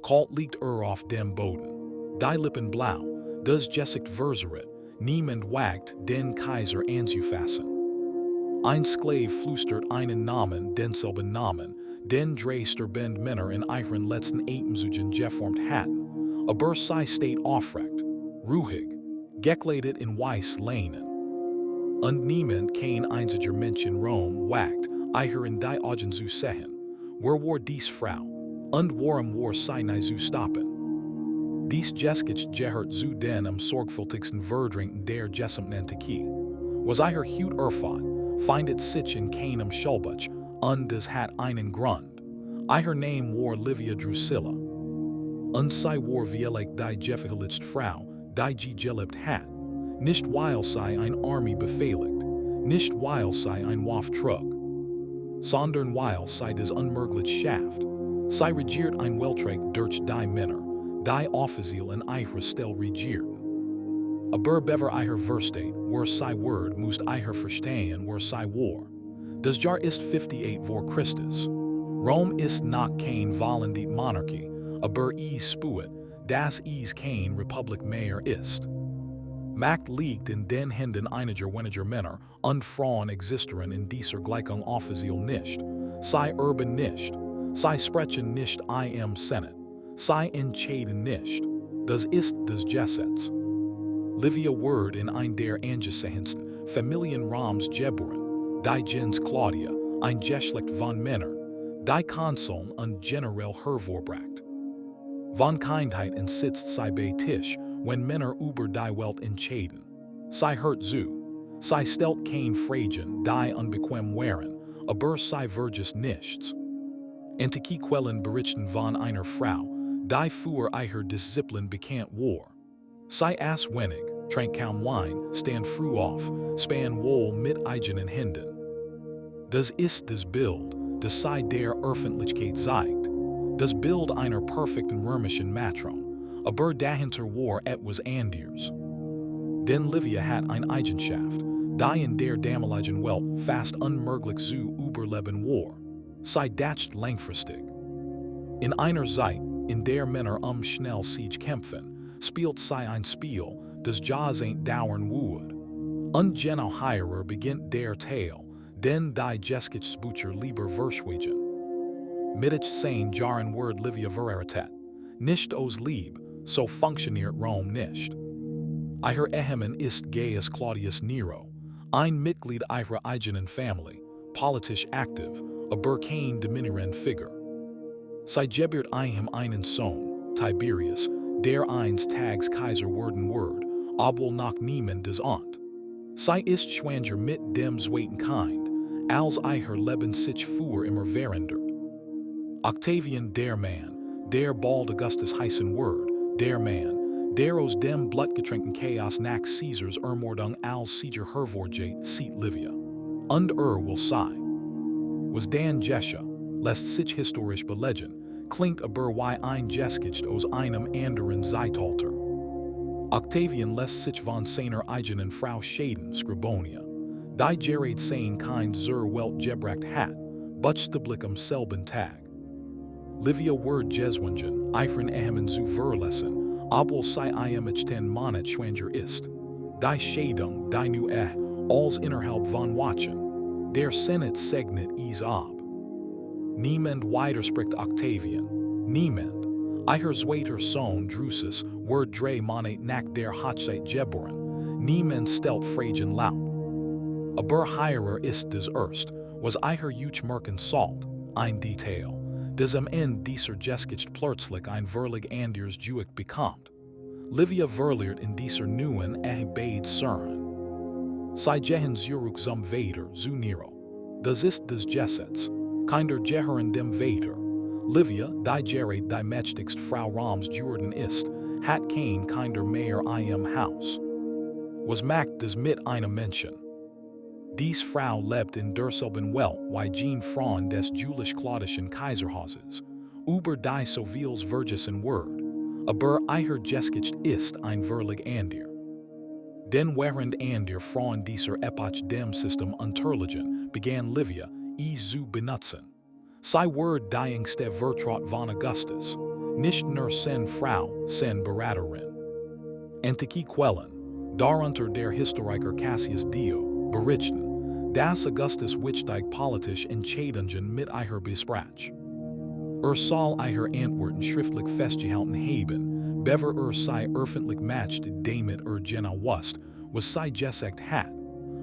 kalt liegt auf dem Boden. Die Lippen blau, das Gesicht versucht, niemand wagt den Kaiser anzufassen. Ein Sklave flüstert einen Namen, denselben Namen, den drei sterbende Männer in ihren letzten Atemzügen geformt hatten. Aber sie steht aufrecht, ruhig, gekleidet in weiß Leinen. Und niemand, kein einziger Mensch in Rom wagt, ihr in die Augen zu sehen. Wer war dies Frau? Und warum war sie nicht zu stoppen? Dies Gesicht gehört zu den am sorgfältigsten Verdrängten der gesamten Antike. Was ihr Hut erfahrt, findet sich in keinem Schulbuch, und das hat einen Grund. Ihr Name war Livia Drusilla. Und sie war wirklich die gefährlichste Frau, die gelebt hat. Nicht weil sie eine Armee befehligt, nicht weil sie ein Waff trug, sondern weil sie das unmöglich schafft. Sie regiert ein Weltkrieg durch die Männer, die offiziell in ihrer Stelle regierten. Aber bever ihr versteht, wer sie word, musst ihr verstehen, wer sie war. Das Jahr ist 58 vor Christus. Rom ist noch kein vollständige Monarchie, aber es spürt, dass es kein Republik mehr ist. Macht liegt in den Händen weniger Männer, und Frauen existieren in dieser Gleichung offiziell nicht. Sie erben nicht. Sie sprechen nicht im Senat. Sie entscheiden nicht. Das ist das Gesetz. Livia word in ein der angesehensten Familien Roms geboren, die Gens Claudia, ein Geschlecht von Männern, die Konsuln und generell hervorbracht. Von Kindheit und sitzt sie bei Tisch, wenn Männer über die Welt entscheiden. Sie hört zu. Sie stellt kein Fragen, die unbequem wären, aber sie vergisst nichts. Antike Quellen berichten von einer Frau, die für ihre Disziplin bekannt war. Sie aß wenig, trank kaum Wein, stand früh auf, spann wohl mit eigenen Händen. Das ist das Bild, das sie der Öffentlichkeit zeigt. Das Bild einer perfekten römischen Matron, aber dahinter war etwas anderes. Denn Livia hat eine Eigenschaft, die in der damaligen Welt fast unmöglich zu überleben war. Sie dacht langfristig. In einer Zeit, in der Männer schnell sich kämpfen, spielt sie ein Spiel, das Jahrzehnte dauern wird. Und genau hierer beginnt der Teil, den die Geschichtsbücher lieber verschweigen. Mit 10 Jahren wird Livia verheiratet. Nicht aus Liebe, so funktioniert Rom nicht. Ihr Ehemann ist Gaius Claudius Nero, ein Mitglied ihrer eigenen Familie, politisch aktiv, aber kein dominierende Figur. Sie gebärt ihm einen Sohn, Tiberius, der einst Tags Kaiser werden wird, obwohl noch niemand das ahnt. Sie ist schwanger mit dem zweiten Kind, als ihr Leben sich für immer verändert. Octavian der Mann, der bald Augustus heißen wird, der Mann, der aus dem blutgetränkten Chaos nach Caesars Ermordung als Sieger hervorgeht, sieht Livia. Und will sei. Was dan Gesche, lässt sich historisch belegen, klingt aber wie ein Gesicht aus einem anderen Zeitalter. Octavian lässt sich von seiner eigenen Frau scheiden, Scribonia, die gerät sein Kind zur Welt gebracht hat, buchstäblich am selben Tag. Livia wird gezwungen, ihren Ehemann zu verlassen, obwohl sie mit 10 Monat schwanger ist. Die Scheidung, die nu als innerhalb von Wochen. Der Senat segnet es ab. Niemand widerspricht Octavian. Niemand. Ihr zweiter Sohn Drusus wird 3 Monate nach der Hochzeit geboren. Niemand stellt Fragen laut. Aber hierer ist das erst, was ihr merken sollt, ein Detail, das am Ende dieser Geschichte plötzlich ein völlig anderes Gewicht bekommt. Livia verliert in dieser neuen beide Söhne. Sie gehen zurück zum Vater zu Nero. Das ist das Gesetz. Kinder gehören dem Vater. Livia, die gerät die mächtigste Frau Roms geworden ist, hat kein Kinder mehr im Haus. Was macht das mit einem Menschen? Dies Frau lebt in derselben Welt wie Jean Frauen des julisch-claudischen Kaiserhauses, über die so vieles vergessen wird, aber ihr Gesicht ist ein völlig ander. Denn während der Frauen dieser Epoche dem System unterliegen, begann Livia, es zu benutzen. sei word diesste vertrot von Augustus, nicht nur sen Frau, sen Beraterin. Antike Quellen, darunter der Historiker Cassius Dio, berichten, dass Augustus wichtig politisch Entscheidungen mit ihr besprach. Soll ihr Antworten schriftlich festgehalten haben, bever sei öffentlich matcht damit genau wusst, was sei gesagt hat,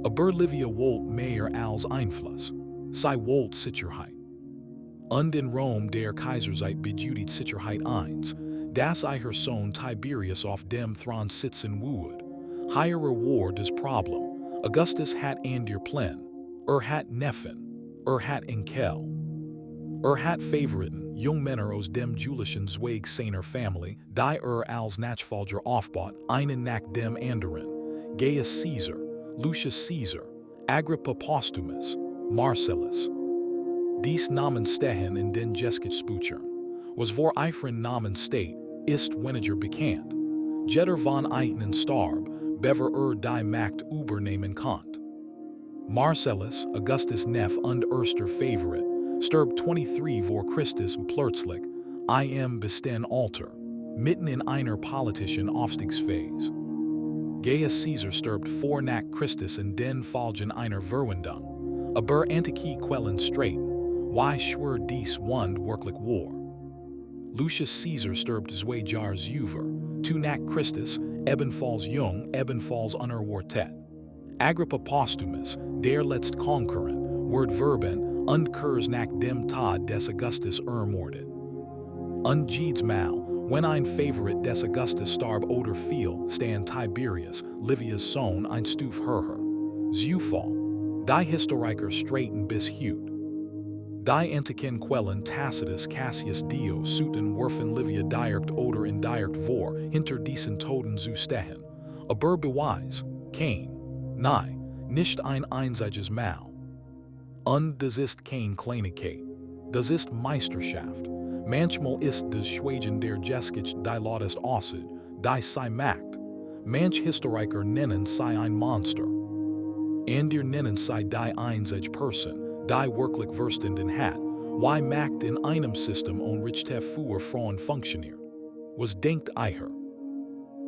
aber Livia wollt mehr als Einfluss, sei wollt Sicherheit. Und in Rom der Kaiserzeit bejudet Sicherheit eins, dass ihr Sohn Tiberius auf dem Thron sitzen würde. Higher reward das Problem, Augustus hat ander Plen, hat Neffen, hat Enkel. Hat Favoriten, Jungmänner aus dem Julischen Zweig seiner Familie, die als Nachfolger aufbaut, einen nach dem anderen, Gaius Caesar, Lucius Caesar, Agrippa Postumus, Marcellus. Dies Namen stehen in den Geschichtsbüchern, was vor ihren Namen steht, ist weniger bekannt. Jeder von ihnen starb, bever die Macht übernehmen konnte. Marcellus, Augustus' Neff und erster Favorite, starb 23 vor Christus plötzlich, besten Alter, mitten in einer politischen Aufstiegsphase. Gaius Caesar starb vor nach Christus in den Folgen einer Verwandlung, aber Antike Quellen streiten, wie schwer dies und wirklich war. Lucius Caesar starb 2 Jahre über, 2 nach Christus, ebenfalls jung, ebenfalls unerwartet. Agrippa Postumus, der letzte Konkurrent, wird verben und kurz nach dem Tod des Augustus ermordet. Und Jedes Mal, wenn ein Favorit des Augustus starb oder fiel, stand Tiberius, Livias Sohn, ein Stuf höher. Zufall, die Historiker streiten bis heute. Die antiken Quellen Tacitus Cassius Dio suchten werfen Livia direkt oder indirekt vor, hinter diesen Toten zu stehen. Aber Beweis, kein, nicht ein einziges Mal. Und das ist kein Kleinigkeit, das ist Meisterschaft. Manchmal ist das Schweigen der Geschichte die lautest aussieht, die sei Macht. Manch Historiker nennen sei ein Monster. Ander nennen sei die einzige Person, die wirklich Verstanden hat, wie Macht in einem System und Richtige für Frauen funktioniert. Was denkt ihr?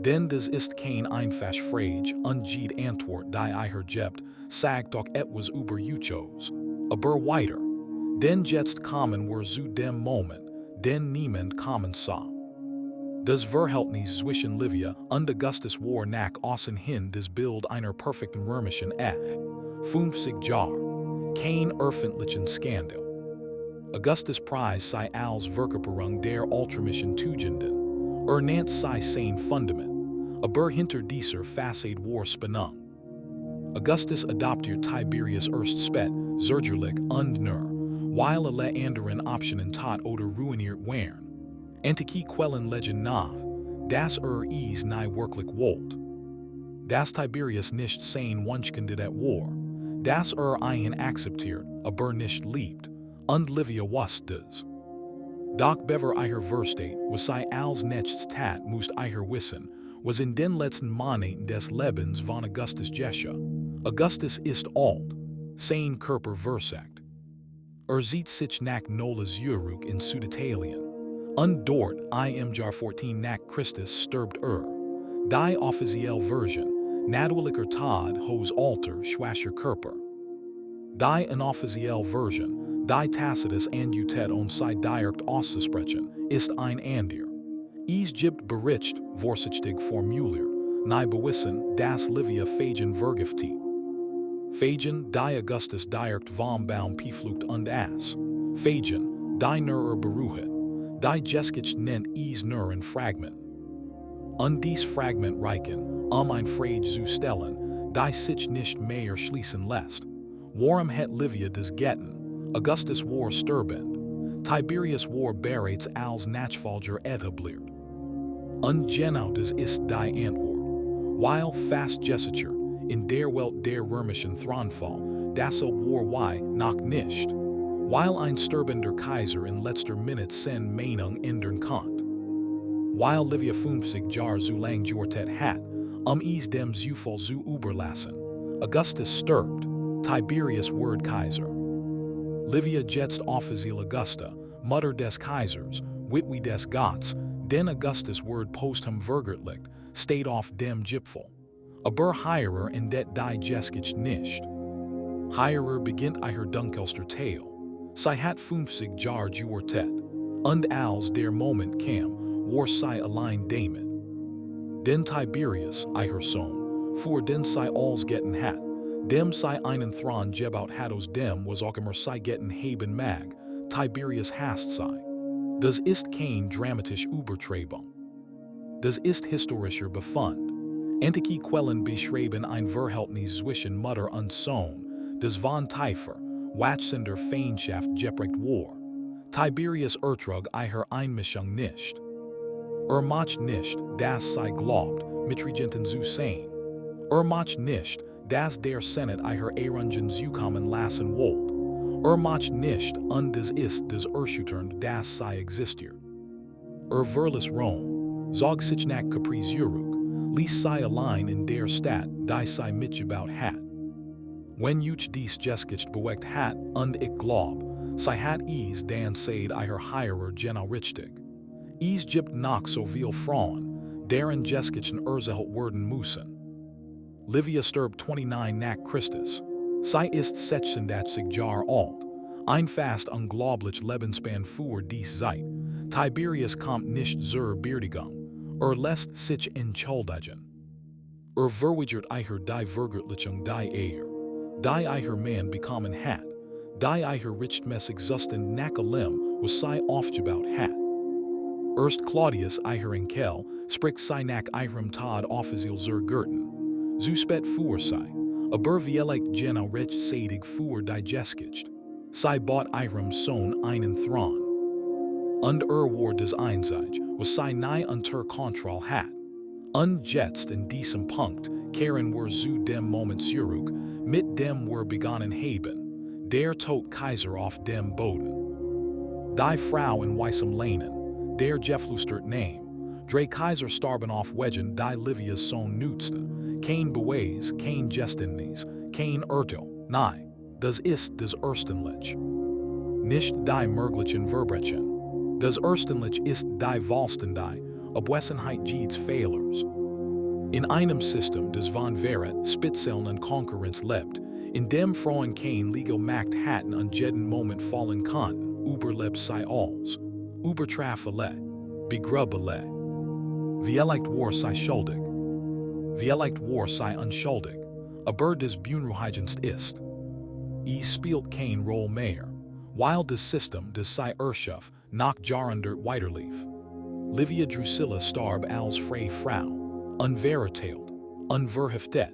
Denn das ist kein einfach Frage und jede Antwort die ihr gebt, sagt doch etwas über Uchos. Aber weiter. Denn jetzt kommen wir zu dem Moment, den niemand kommen sah. Das Verhältnis zwischen Livia und Augustus war nach außen hin das Bild einer perfekten römischen Ehe. 50 Jahre. Kein öffentlichen Skandal. Augustus Preis sei als Verkörperung der ultramischen Tugenden. Nennt sei sein Fundament. Aber hinter dieser Fassade war Spannung. Augustus adoptiert Tiberius erst spät, zögerlich und nur, weil alle anderen Optionen tot oder ruiniert waren. Antike Quellen legen nach, dass es nie wirklich wollt. Dass Tiberius nicht sein Wunschkandidat war, dass ihn akzeptiert, aber nicht liebt, und Livia wusste das. Doch bever ihr versteht, was sei als nächstes tat müsst ihr wissen, was in den letzten Monaten des Lebens von Augustus geschah. Augustus ist alt, sein Körper versagt. Sieht sich nach Nola zurück in Süditalien. Und dort im Jahr 14 nach Christus stirbt Die offizielle Version, natürlicher Tod hos alter schwacher Körper. Die inoffizielle Version, die Tacitus anjutet und sei direkt auszusprechen, ist ein ander. Es gibt Bericht, vorsichtig formuliert, nie bewissen, dass Livia Fagen vergiftet. Fagen, die Augustus direkt vom Baum beflucht und Fagen, die nur beruhet, die Geschichte nennt es nur ein Fragment. Und dies Fragment reichen, ein Frage zu stellen, die sich nicht mehr schließen lässt. Warum hat Livia das Getten? Augustus war sterbend. Tiberius war bereits als Nachfolger etabliert. Und genau das ist die Antwort. Weil fast gesichert, in der Welt der römischen Thronfall, deshalb war noch nicht. Weil ein sterbender Kaiser in letzter Minute seine Meinung ändern konnte. Weil Livia 50 Jahre zu lang gewartet hat, es dem Zufall zu überlassen. Augustus stirbt, Tiberius wird Kaiser. Livia jetzt offiziell Augusta, Mutter des Kaisers, Witwe des Gottes, den Augustus word posthum vergiftete, steht auf dem Gipfel. Aber Heirer in det die Geskich nicht. Heirer beginnt ihr dunkelster Tale. Sie hat 50 Jahre gewartet. Und als der Moment kam, war sie allein damit. Den Tiberius, ihr Sohn, für den sie alles getten hat, dem sie einen Thron gebaut hat aus dem was auch immer sie getten haben mag, Tiberius hasst sie. Das ist kein dramatisch Übertreibung. Das ist historischer Befund. Antike Quellen beschreiben ein Verhältnis zwischen Mutter und Sohn, das von tiefer, wachsender Feindschaft geprägt war. Tiberius ertrug ihre Einmischung nicht. Macht nicht, dass sie glaubt, mitregenten zu sein. Macht nicht, dass der Senat ihre Errungen zukommen lassen wollt. Macht nicht, und das ist das erschütternd, dass sie existiert. Verlässt Rom, zog sich nach Capri zurück, ließ sie allein in der Stadt, die sie mitgebaut hat. Wenn ich dies Geskich bewegt hat, und ich glaub, sie hat es dann seid ihr Heirer genau richtig. Es gibt noch so viel Frauen, deren Geskichen erzählt werden müssen. Livia starb 29 nach Christus. Sie ist 86 Jahre alt. Ein fast unglaublich Lebensspan für dies Zeit. Tiberius kommt nicht zur Beerdigung. Lässt sich entschuldigen. Verweigert ihr die Vergöttlichung die ihr Mann bekommen hat, die ihr rechtmäßig Zustand nach allem, was sie aufgebaut hat. Erst Claudius ihr Enkel spricht sie nach ihrem Tod offiziell zur Gürten. Zu spät für sie, aber vielleicht genau rechtzeitig für die Geskich. Sie bot ihrem Sohn einen Thron. Und war das Einzige, was sie nie unter Kontrolle hat. Und jetzt in diesem Punkt kehren wir zu dem Moment zurück, mit dem wir begonnen haben, der Tod Kaiser auf dem Boden. Die Frau in weißem Leinen, der geflüstert Name, Drei Kaiser starben auf Wegen die Livias Sohn nützte, kein Beweis, kein Geständnis, kein Urteil, nein, das ist das Erstenlich. Nicht die möglichen Verbrechen. Das Erstenlich ist die vollständige Abwesenheit jedes Fehlers. In einem System, das von Wert, Spitzeln und Konkurrenz lebt, in dem Frauen kein legal Macht hatten und jeden Moment fallen konnten, überlebt sie alles. Übertraf alle, begrub alle. Vielleicht war sie schuldig. Vielleicht war sie unschuldig. Aber das Beunruhigendste ist. Es spielt keine Rolle mehr, weil das System, das sie erschuf, noch jahrhundert weiterlief. Livia Drusilla starb als freie Frau, unverurteilt, unvergiftet,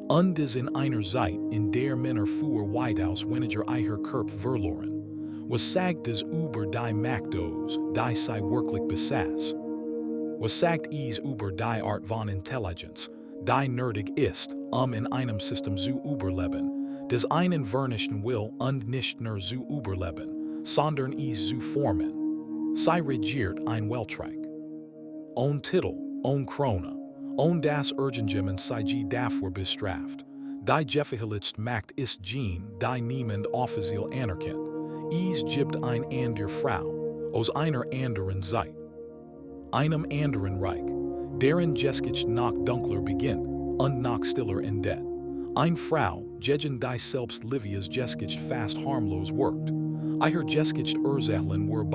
und es in einer Zeit, in der Männer für weitaus weniger ihr Körper verloren. Was sagt es über die Macht aus, die sie wirklich besaß? Was sagt es über die Art von Intelligenz, die nötig ist, in einem System zu überleben, das einen vernichten will und nicht nur zu überleben, sondern es zu formen? Sie regiert ein Weltreich. Ohne Titel, ohne Krone, ohne das irgendjemand sie dafür bestraft. Die gefährlichste Macht ist jene, die niemand offiziell anerkennt. Es gibt eine andere Frau, aus einer anderen Zeit. Einem anderen Reich, deren Geskich noch dunkler beginnt und noch stiller endet. Eine Frau, gegen die selbst Livias Geskich fast harmlos wirkt. Ihr Geskich erzählen were